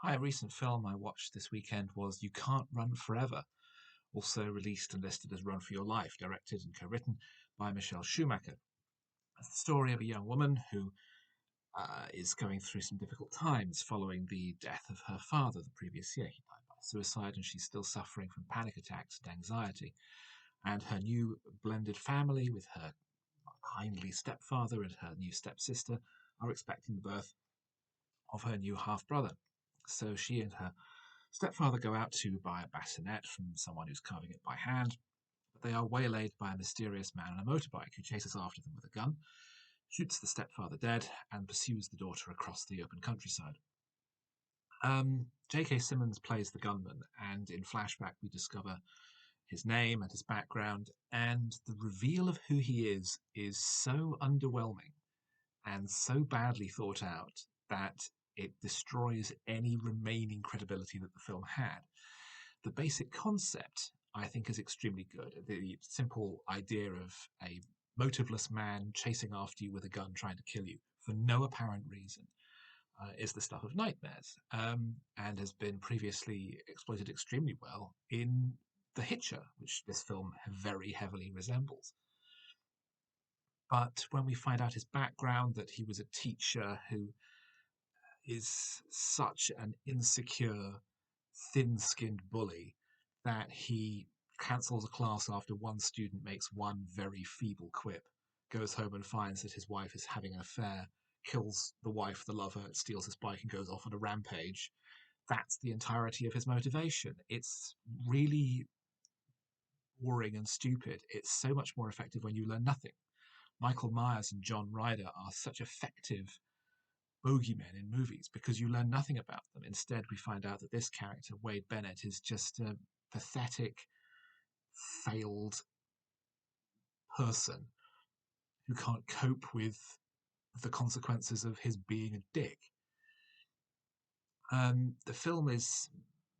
Hi, a recent film I watched this weekend was You Can't Run Forever, also released and listed as Run for Your Life, directed and co-written by Michelle Schumacher. It's the story of a young woman who is going through some difficult times following the death of her father the previous year. He died by suicide, and she's still suffering from panic attacks and anxiety. And her new blended family, with her kindly stepfather and her new stepsister, are expecting the birth of her new half brother. So she and her stepfather go out to buy a bassinet from someone who's carving it by hand, but they are waylaid by a mysterious man on a motorbike who chases after them with a gun, shoots the stepfather dead, and pursues the daughter across the open countryside. JK Simmons plays the gunman, and in flashback, we discover his name and his background, and the reveal of who he is so underwhelming and so badly thought out that it destroys any remaining credibility that the film had. The basic concept, I think, is extremely good. The simple idea of a motiveless man chasing after you with a gun trying to kill you for no apparent reason is the stuff of nightmares, and has been previously exploited extremely well in The Hitcher, which this film very heavily resembles. But when we find out his background, that he was a teacher who is such an insecure, thin skinned bully that he cancels a class after one student makes one very feeble quip, goes home and finds that his wife is having an affair, kills the wife, the lover, steals his bike, and goes off on a rampage. That's the entirety of his motivation. It's really boring and stupid. It's so much more effective when you learn nothing. Michael Myers and John Ryder are such effective bogeymen in movies because you learn nothing about them. Instead, we find out that this character, Wade Bennett, is just a pathetic, failed person who can't cope with the consequences of his being a dick. The film is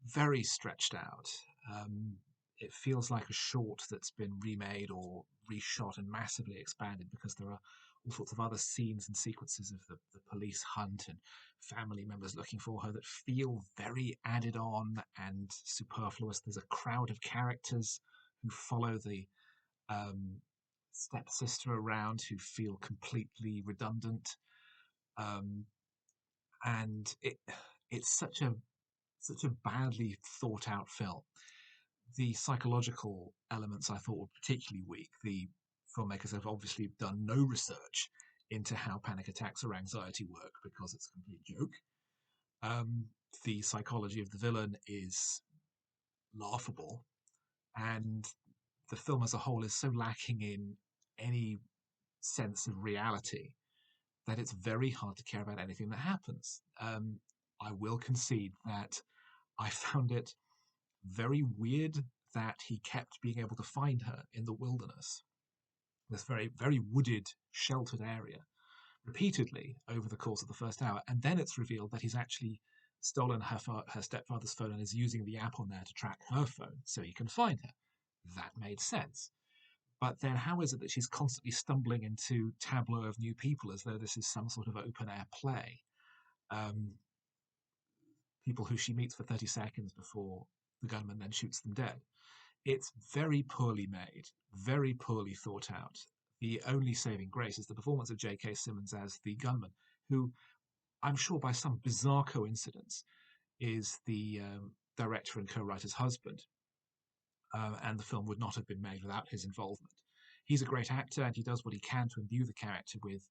very stretched out. Um, it feels like a short that's been remade or reshot and massively expanded because there are all sorts of other scenes and sequences of the police hunt and family members looking for her that feel very added on and superfluous. There's a crowd of characters who follow the um, stepsister around who feel completely redundant. Um, and it's such a badly thought out film. The psychological elements I thought were particularly weak. The filmmakers have obviously done no research into how panic attacks or anxiety work because it's a complete joke. Um, the psychology of the villain is laughable, and the film as a whole is so lacking in any sense of reality that it's very hard to care about anything that happens. I will concede that I found it very weird that he kept being able to find her in the wilderness, this very, very wooded, sheltered area, repeatedly over the course of the first hour. And then it's revealed that he's actually stolen her stepfather's phone and is using the app on there to track her phone so he can find her. That made sense. But then how is it that she's constantly stumbling into tableau of new people as though this is some sort of open air play? Um, People who she meets for 30 seconds before the gunman then shoots them dead. It's very poorly made, very poorly thought out. The only saving grace is the performance of J.K. Simmons as the gunman, who I'm sure by some bizarre coincidence is the director and co-writer's husband, and the film would not have been made without his involvement. He's a great actor, and he does what he can to imbue the character with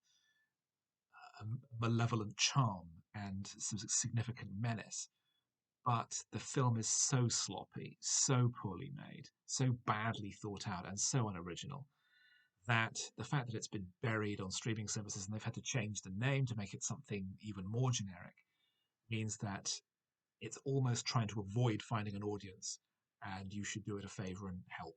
a malevolent charm and some significant menace. But the film is so sloppy, so poorly made, so badly thought out, and so unoriginal that the fact that it's been buried on streaming services and they've had to change the name to make it something even more generic means that it's almost trying to avoid finding an audience, and you should do it a favor and help.